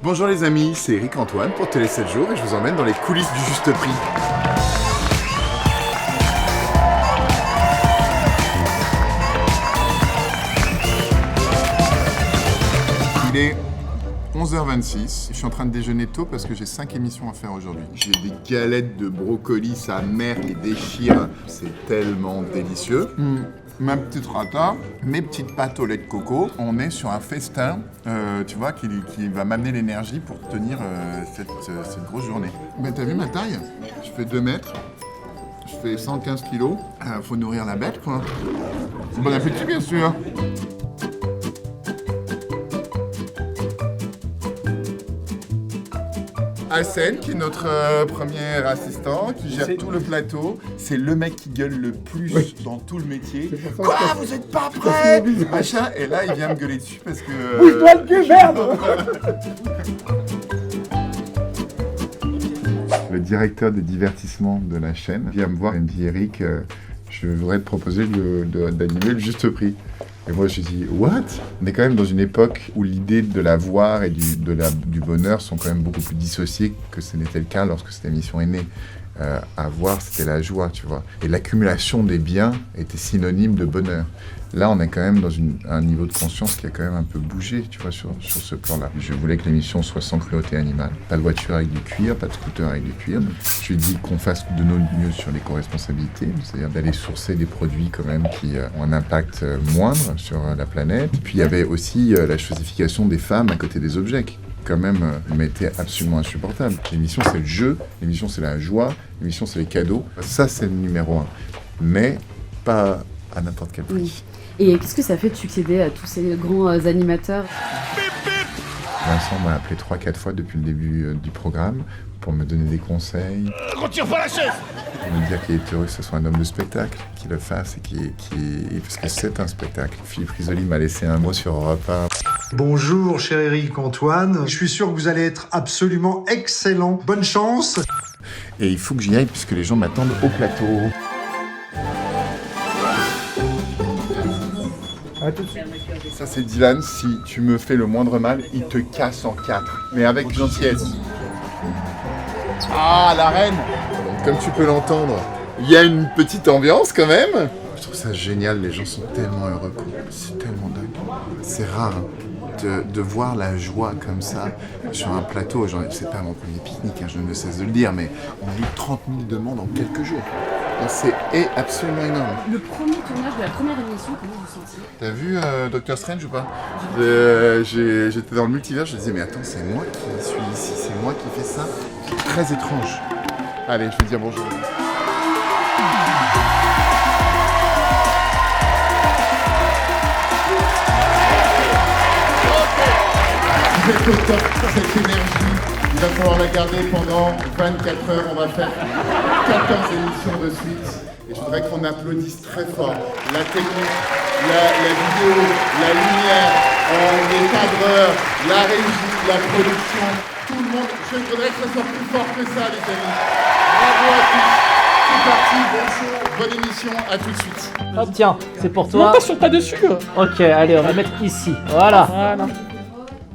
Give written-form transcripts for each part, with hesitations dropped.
Bonjour les amis, c'est Eric Antoine pour Télé 7 jours et je vous emmène dans les coulisses du juste prix. Il est 11h26, je suis en train de déjeuner tôt parce que j'ai 5 émissions à faire aujourd'hui. J'ai des galettes de brocoli, sa mère les déchire, c'est tellement délicieux. Ma petite rata, mes petites pâtes au lait de coco. On est sur un festin, tu vois, qui va m'amener l'énergie pour tenir cette grosse journée. Ben, t'as vu ma taille? Je fais 2 mètres, je fais 115 kilos. Faut nourrir la bête, quoi. Bon appétit, bien sûr. Hassan, qui est notre premier assistant, qui gère tout le plateau. C'est le mec qui gueule le plus dans tout le métier. Quoi, vous êtes pas prêts? Machin. Et là, il vient me gueuler dessus parce que... Bouge-toi le cul, merde! Le directeur des divertissements de la chaîne vient me voir et me dit « Eric, je voudrais te proposer d'animer le juste prix ». Et moi, je dis « What ?» On est quand même dans une époque où l'idée de la voir et du bonheur sont quand même beaucoup plus dissociées que ce n'était le cas lorsque cette émission est née. À voir, c'était la joie, tu vois. Et l'accumulation des biens était synonyme de bonheur. Là, on est quand même dans un niveau de conscience qui a quand même un peu bougé, tu vois, sur ce plan-là. Je voulais que l'émission soit sans cruauté animale. Pas de voiture avec du cuir, pas de scooter avec du cuir. Je lui ai dit qu'on fasse de nos mieux sur l'éco-responsabilité, c'est-à-dire d'aller sourcer des produits quand même qui ont un impact moindre sur la planète. Puis il y avait aussi la chosification des femmes à côté des objets, quand même, m'était absolument insupportable. L'émission, c'est le jeu, l'émission, c'est la joie, l'émission, c'est les cadeaux. Ça, c'est le numéro 1. Mais pas à n'importe quel prix. Oui. Et qu'est-ce que ça fait de succéder à tous ces grands animateurs? Vincent m'a appelé 3-4 fois depuis le début du programme pour me donner des conseils. Retire pas la chaise! Pour me dire qu'il est heureux que ce soit un homme de spectacle qui le fasse et parce que c'est un spectacle. Philippe Risoli m'a laissé un mot sur Europe 1. Bonjour, cher Eric Antoine. Je suis sûr que vous allez être absolument excellent. Bonne chance. Et il faut que j'y aille puisque les gens m'attendent au plateau. À tout de suite. Ça, c'est Dylan. Si tu me fais le moindre mal, il te casse en 4. Mais avec gentillesse. Ah, la reine! Comme tu peux l'entendre, il y a une petite ambiance quand même. Je trouve ça génial, les gens sont tellement heureux. C'est tellement dingue. C'est rare de voir la joie comme ça sur un plateau. C'est pas mon premier pique-nique, je ne cesse de le dire, mais on a eu 30 000 demandes en quelques jours. C'est absolument énorme. Le premier tournage de la première émission, comment vous sentiez? T'as vu Doctor Strange ou pas? J'étais dans le multivers, je me disais mais attends, c'est moi qui suis ici, c'est moi qui fais ça. C'est très étrange. Allez, je vais dire bonjour. Vous êtes au top, cette énergie. Il va falloir la garder pendant 24 heures. On va faire 14 émissions de suite. Et je voudrais qu'on applaudisse très fort la technique, la vidéo, la lumière, les cadreurs, la régie, la production, tout le monde. Je voudrais que ça soit plus fort que ça, les amis. Bravo à tous. C'est parti, bon show, bonne émission, à tout de suite. Hop, tiens, c'est pour Non, toi. pas sur pas dessus! Ok, allez, on va mettre ici. Voilà. Voilà.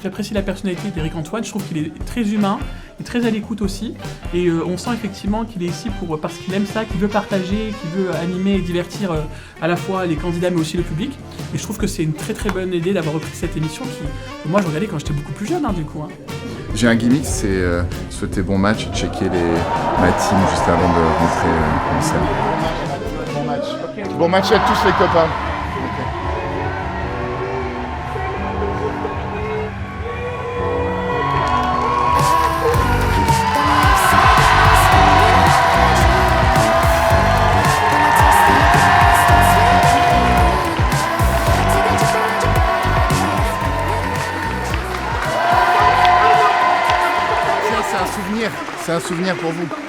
J'apprécie la personnalité d'Eric Antoine, je trouve qu'il est très humain et très à l'écoute aussi. Et on sent effectivement qu'il est ici parce qu'il aime ça, qu'il veut partager, qu'il veut animer et divertir à la fois les candidats mais aussi le public. Et je trouve que c'est une très très bonne idée d'avoir repris cette émission que moi je regardais quand j'étais beaucoup plus jeune du coup. J'ai un gimmick, c'est souhaiter bon match et checker ma team juste avant de rentrer en scène. Bon match. Bon match à tous les copains. C'est un souvenir pour vous.